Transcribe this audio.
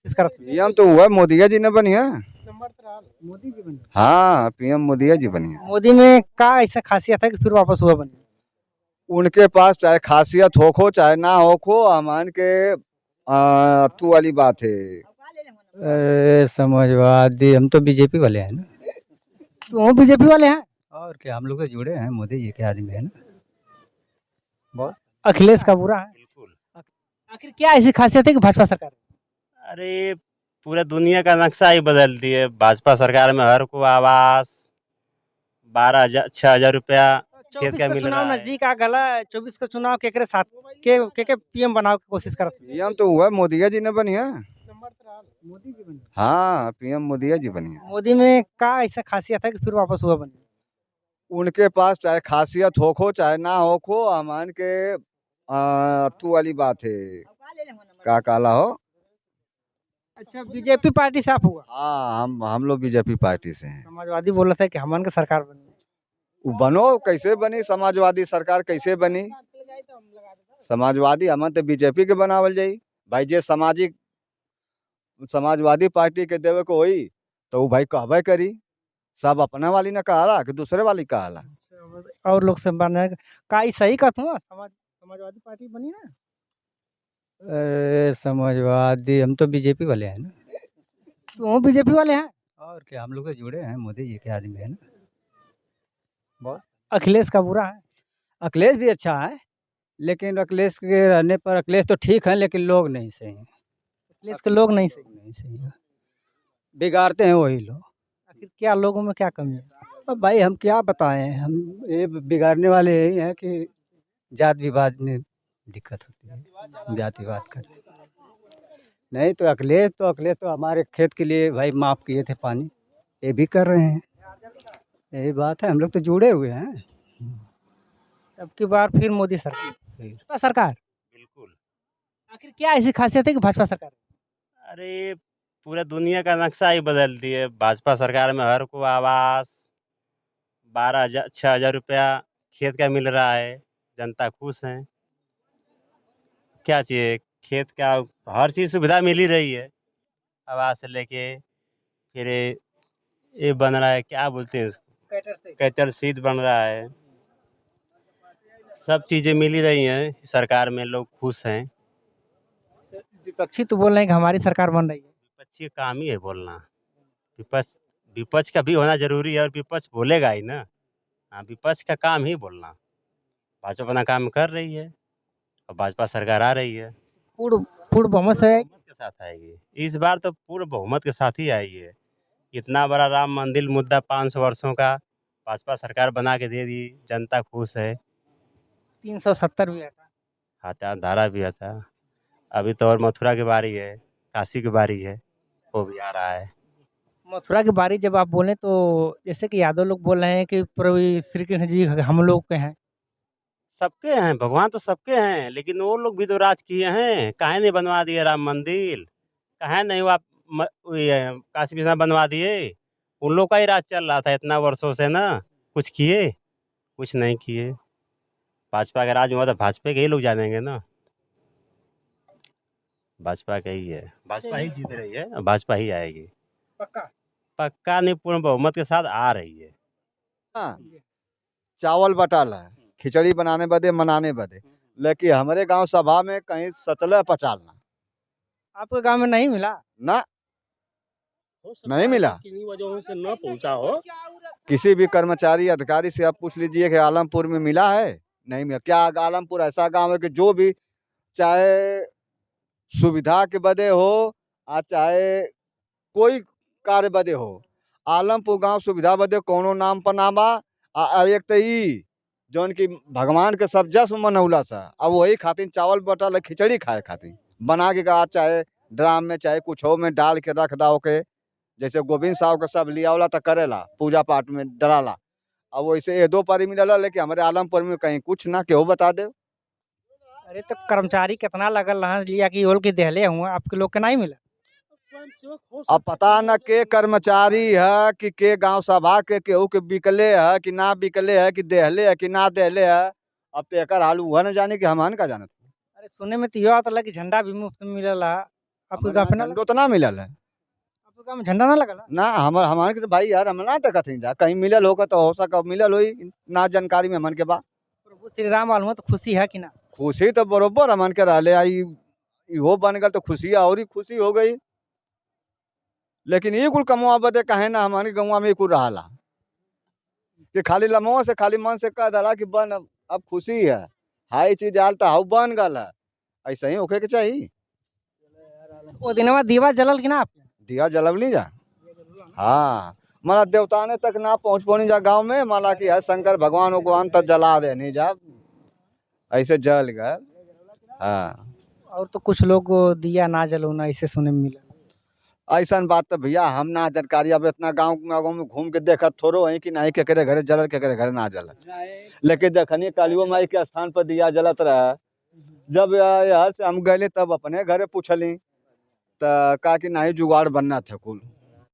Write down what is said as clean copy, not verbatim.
कोशिश करत पीएम तो हुआ मोदी जी ने बनिया। मोदी जी बने। हाँ, पीएम मोदी जी बनिया। मोदी में का ऐसा खासियत है कि फिर वापस हुआ बने? उनके पास चाहे खासियत होखो चाहे ना होखो, अमान के अतू वाली बात है। समाजवादी, हम तो बीजेपी वाले हैं ना। तो वो बीजेपी वाले हैं। और क्या, हम लोग तो जुड़े हैं मोदी जी के आदमी है ना। बहुत अखिलेश का बुरा है। बिल्कुल। आखिर क्या ऐसी खासियत है कि भाजपा सरकार? अरे पूरा दुनिया का नक्शा ही बदल दिए। भाजपा सरकार में हर को आवास 12,000 6,000 रुपया खेत 24 का का मिल चुनाव रहा है। नजदीक आ गला। 24 का चुनाव केकरे साथ के पीएम बनावे की कोशिश करत? पीएम तो हुआ मोदी जी ने बनिया। मोदी जी बने। हाँ, पीएम मोदी जी बनिया। मोदी में का ऐसा खासियत है कि फिर वापस हुआ बने? उनके पास चाहे खासियत होखो चाहे ना होखो, अमान के अतू वाली बात है। का काला हो। अच्छा, बीजेपी पार्टी से आप हुआ? हाँ, हम लोग बीजेपी पार्टी से हैं। समाजवादी बोला था कि हमन का सरकार बनी। उ बनो कैसे बनी समाजवादी सरकार, कैसे बनी समाजवादी? हमन तो बीजेपी के बनावल जाई भाई। जे सामाजिक समाजवादी पार्टी के देवे को होई तो उ भाई कहबे करी। सब अपना वाली ना कहला कि दूसरे वाली कहला। और लोग से बने का ई सही कहत हुआ समाजवादी पार्टी बनी ना? समाजवादी, हम तो बीजेपी वाले हैं ना। तो वो बीजेपी वाले हैं। और क्या, हम लोग तो जुड़े हैं मोदी जी के आदमी है ना। बहुत अखिलेश का बुरा है। अखिलेश भी अच्छा है, लेकिन अखिलेश के रहने पर अखिलेश तो ठीक है, लेकिन लोग नहीं सही हैं। अखिलेश के लोग नहीं सही। नहीं सही है, बिगाड़ते हैं वही लोग। आखिर क्या लोगों में क्या कमी है? अब भाई हम क्या बताएं, हम ये बिगाड़ने वाले यही हैं कि जात विवाद में दिक्कत होती है, जातिवाद कर। नहीं तो अखिलेश तो हमारे खेत के लिए भाई माफ़ किए थे पानी, ये भी कर रहे हैं। यही बात है, हम लोग तो जुड़े हुए हैं। अब की बार फिर मोदी सरकार। भाजपा सरकार। बिल्कुल। आखिर क्या ऐसी खासियत है कि भाजपा सरकार? अरे पूरा दुनिया का नक्शा ही बदल दिए। भाजपा सरकार में हर को आवास 12,000 6,000 रुपया खेत का मिल रहा है। जनता खुश है। क्या चाहिए? खेत का हर चीज़ सुविधा मिल ही रही है। आवास से लेके फिर ये बन रहा है, क्या बोलते हैं इसको, कैटर सीट बन रहा है। सब चीज़ें मिल ही रही हैं सरकार में, लोग खुश हैं। विपक्षी तो बोल रहे हैं कि हमारी सरकार बन रही है। विपक्षी का काम ही है बोलना। विपक्ष विपक्ष का भी होना जरूरी है और विपक्ष बोलेगा ही ना। हाँ, विपक्ष का काम ही बोलना। भाजपा अपना काम कर रही है और भाजपा सरकार आ रही है। पूर्ण पूर्ण बहुमत से। बहुमत के साथ आएगी इस बार, तो पूर्ण बहुमत के साथ ही आएगी है। इतना बड़ा राम मंदिर मुद्दा 500 वर्षों का भाजपा सरकार बना के दे दी। जनता खुश है। 370 भी है। हत्या धारा भी था। अभी तो और मथुरा की बारी है, काशी की बारी है, वो भी आ रहा है। मथुरा की बारी जब आप बोले तो जैसे कि यादव लोग बोल रहे हैं कि प्रभु श्री कृष्ण जी हम लोग के हैं। सबके हैं, भगवान तो सबके हैं, लेकिन वो लोग भी तो राज किए हैं। काहे नहीं बनवा दिए राम मंदिर? काहे नहीं वो आप काशी विश्वनाथ बनवा दिए? उन लोग का ही राज चल रहा था इतना वर्षों से ना। कुछ किए? कुछ नहीं किए। भाजपा का राज में हुआ तो भाजपा के ही लोग जानेंगे ना। भाजपा का ही है, भाजपा ही जीत रही है और भाजपा ही आएगी। पक्का। पक्का नहीं, पूर्ण बहुमत के साथ आ रही है। हाँ, चावल बटाला खिचड़ी बनाने बदे मनाने बदे, लेकिन हमारे गांव सभा में कहीं सतलह पचालना आपके गांव में नहीं मिला? ना, नहीं मिला। किन्हीं वजहों से न पहुंचा हो। किसी भी कर्मचारी अधिकारी से आप पूछ लीजिए कि आलमपुर में मिला है, नहीं मिला। क्या आलमपुर ऐसा गांव है कि जो भी चाहे सुविधा के बदे हो आ चाहे कोई कार्य बदे हो, आलमपुर गांव सुविधा बदे कोनो नाम पर ना बा। एक तो ई जौन की भगवान के सब जश्न मनौला सा, अब वही खातिर चावल बटाल खिचड़ी खाए खातिर बना के का, चाहे ड्राम में चाहे कुछ हो में डाल के रख दाओ के, जैसे गोविंद साहब के सब लियावला तो करेला पूजा पाठ में डलाला। अब वैसे ये दो पारी मिलला, लेकिन हमारे आलमपुर में कहीं कुछ ना केहू बता दे। अरे तो कर्मचारी कितना लगल रहा लिया कि ओल के दहले हुआ आपके लोग के नहीं मिला? अब पता न के कर्मचारी है कि के गांव सभा के केहू के बिकले है कि ना बिकले है, कि देहले है कि ना देहले है। अब तो एक हाल हुआ न जाने कि हम का जानत। अरे सुने में तो यह आता कि झंडा भी मुफ्त में मिलला आपके गाँव पे ना झंडो तो ना मिलल है आपके गाँव में झंडा ना लगा ना। हमारे के तो भाई यार हम ना देखत ही जा, कहीं मिलल होगा तो हो सका मिलल होई ना, जानकारी में हमन के बा। प्रभु श्री राम वालू में तो खुशी है कि ना? खुशी तो बरोबर हमन के रहले आई, इहो बन गल तो खुशी और ही खुशी हो गई। लेकिन ये कुल कमवा बदे कहे ना हमारे गौवा में कुल रहा कि खाली लमो से खाली मन से कह दला कि बन अब खुशी है, हाई चीज आल तो हाउ बन गल है, ऐसा ही होके के चाहिए। वो दिनवा दीवा जलल कि ना आपके? दिया जलवली जा, हाँ माला देवताने तक ना पहुँच पौनी जा गांव में, माला कि है शंकर भगवान उगवान तक जला दे नहीं जा, ऐसे जल गए। हाँ और तो कुछ लोग दिया ना जलूना ऐसे सुने में मिला। ऐसा बात तो भैया हम ना जानकारी, अब इतना गाँव में घूम के देखत थोड़ो है कि नहीं केकरे घरे जलल केकरे घरे ना जलल। लेकिन देखनी कालियो माई के स्थान पर दिया जलत रहा, जब यार से हम गए तब अपने घरे पूछली तो का कि नहीं जुगाड़ बनना थे कुल।